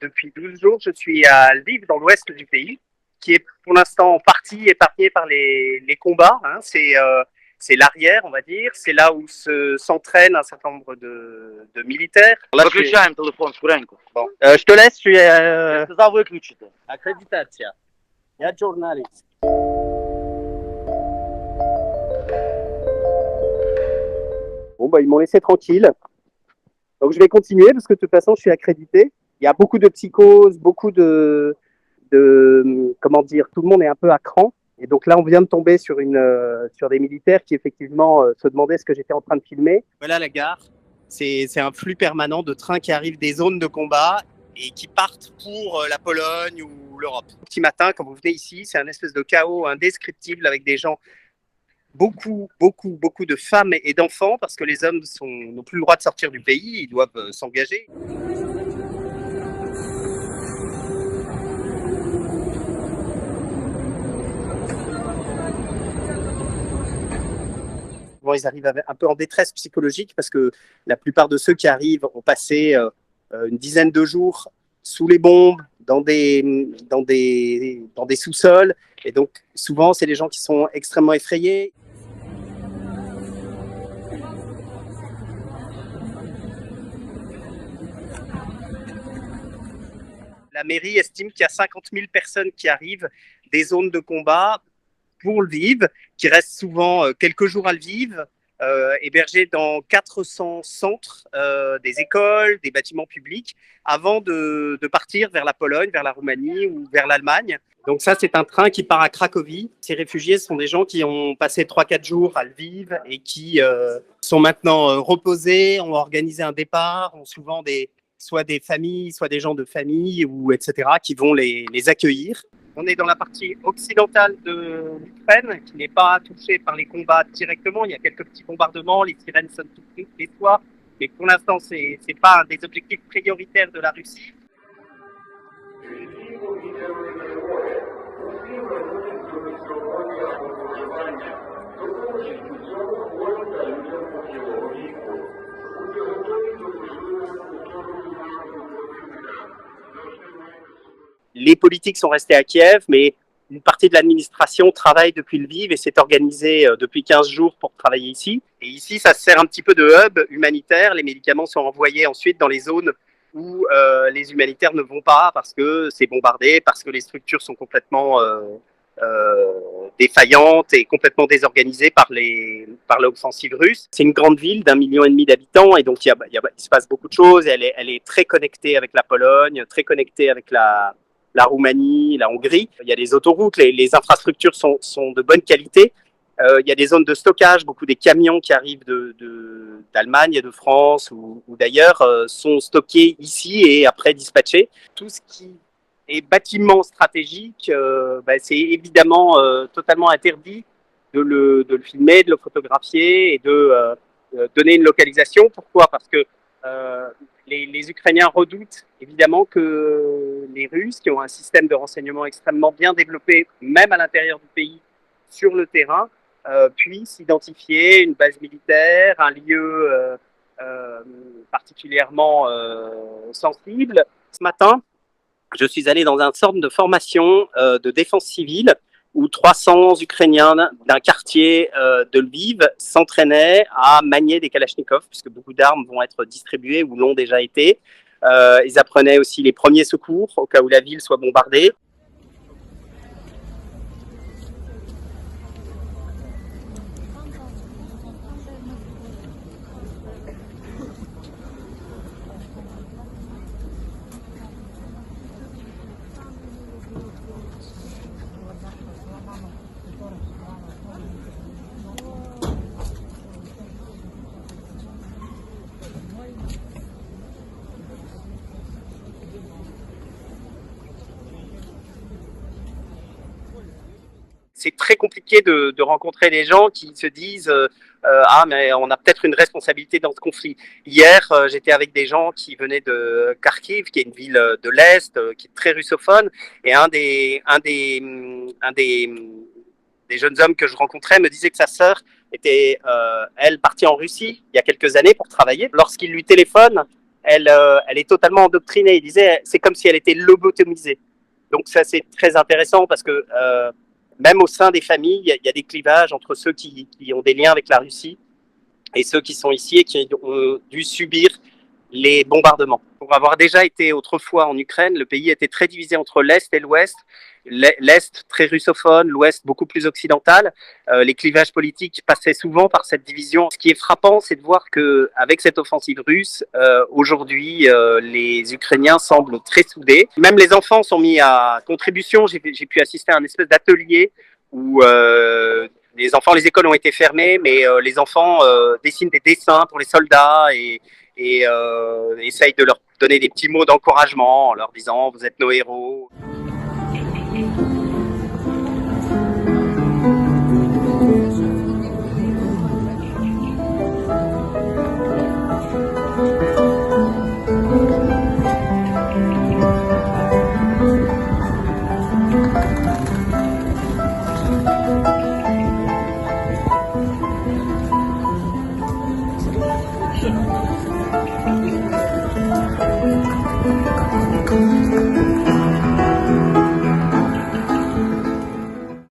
Depuis 12 jours, je suis à Lviv, dans l'ouest du pays, qui est pour l'instant en partie épargné par les combats. Hein. C'est l'arrière, on va dire. C'est là où s'entraînent un certain nombre de militaires. Là, Выключаем телефон скоренько. Bon. Je te laisse, je suis Я сказав виключити. accréditation. Il y a journaliste. Bon, bah, ils m'ont laissé tranquille. Donc, je vais continuer parce que de toute façon, je suis accrédité. Il y a beaucoup de psychoses, beaucoup comment dire, tout le monde est un peu à cran. Et donc là, on vient de tomber sur des militaires qui effectivement se demandaient ce que j'étais en train de filmer. Voilà la gare. C'est un flux permanent de trains qui arrivent des zones de combat et qui partent pour la Pologne ou l'Europe. Petit matin, quand vous venez ici, c'est un espèce de chaos indescriptible avec des gens, beaucoup de femmes et d'enfants, parce que les hommes n'ont plus le droit de sortir du pays, ils doivent s'engager. Bon, ils arrivent un peu en détresse psychologique parce que la plupart de ceux qui arrivent ont passé une dizaine de jours sous les bombes, dans des sous-sols. Et donc, souvent, c'est des gens qui sont extrêmement effrayés. La mairie estime qu'il y a 50 000 personnes qui arrivent des zones de combat pour Lviv, qui restent souvent quelques jours à Lviv, hébergés dans 400 centres, des écoles, des bâtiments publics, avant de partir vers la Pologne, vers la Roumanie ou vers l'Allemagne. Donc ça, c'est un train qui part à Cracovie. Ces réfugiés sont des gens qui ont passé 3-4 jours à Lviv et qui sont maintenant reposés, ont organisé un départ, ont souvent soit des familles, soit des gens de famille, ou etc., qui vont les accueillir. On est dans la partie occidentale de l'Ukraine, qui n'est pas touchée par les combats directement. Il y a quelques petits bombardements, les sirènes sonnent toutes les fois, mais pour l'instant, ce n'est pas un des objectifs prioritaires de la Russie. Les politiques sont restés à Kiev, mais une partie de l'administration travaille depuis Lviv et s'est organisée depuis 15 jours pour travailler ici. Et ici, ça sert un petit peu de hub humanitaire. Les médicaments sont envoyés ensuite dans les zones où les humanitaires ne vont pas parce que c'est bombardé, parce que les structures sont complètement défaillantes et complètement désorganisées par l'offensive russe. C'est une grande ville d'1,5 million d'habitants et donc il se passe beaucoup de choses. Et elle est très connectée avec la Pologne, très connectée avec la Roumanie, la Hongrie. Il y a des autoroutes, les infrastructures sont de bonne qualité. Il y a des zones de stockage, beaucoup des camions qui arrivent d'Allemagne et de France ou d'ailleurs sont stockés ici et après dispatchés. Tout ce qui est bâtiment stratégique, c'est évidemment totalement interdit de le filmer, de le photographier et de donner une localisation. Pourquoi ? Parce que les Ukrainiens redoutent évidemment que les Russes, qui ont un système de renseignement extrêmement bien développé, même à l'intérieur du pays, sur le terrain, puissent identifier une base militaire, un lieu particulièrement sensible. Ce matin, je suis allé dans un centre de formation de défense civile où 300 Ukrainiens d'un quartier de Lviv s'entraînaient à manier des kalachnikovs, puisque beaucoup d'armes vont être distribuées ou l'ont déjà été. Ils apprenaient aussi les premiers secours au cas où la ville soit bombardée. C'est très compliqué de rencontrer des gens qui se disent ah, mais on a peut-être une responsabilité dans ce conflit. Hier, j'étais avec des gens qui venaient de Kharkiv, qui est une ville de l'Est, qui est très russophone, et un des jeunes hommes que je rencontrais me disait que sa sœur était, elle, partie en Russie il y a quelques années pour travailler. Lorsqu'il lui téléphone, elle est totalement endoctrinée. Il disait, c'est comme si elle était lobotomisée. Donc ça, c'est très intéressant parce que même au sein des familles, il y a des clivages entre ceux qui ont des liens avec la Russie et ceux qui sont ici et qui ont dû subir les bombardements. Pour avoir déjà été autrefois en Ukraine, le pays était très divisé entre l'Est et l'Ouest. L'Est très russophone, l'Ouest beaucoup plus occidental. Les clivages politiques passaient souvent par cette division. Ce qui est frappant, c'est de voir qu'avec cette offensive russe, aujourd'hui, les Ukrainiens semblent très soudés. Même les enfants sont mis à contribution. J'ai pu assister à un espèce d'atelier où les enfants, les écoles ont été fermées, mais les enfants dessinent des dessins pour les soldats et essayent de leur donner des petits mots d'encouragement en leur disant « vous êtes nos héros ». Thank you.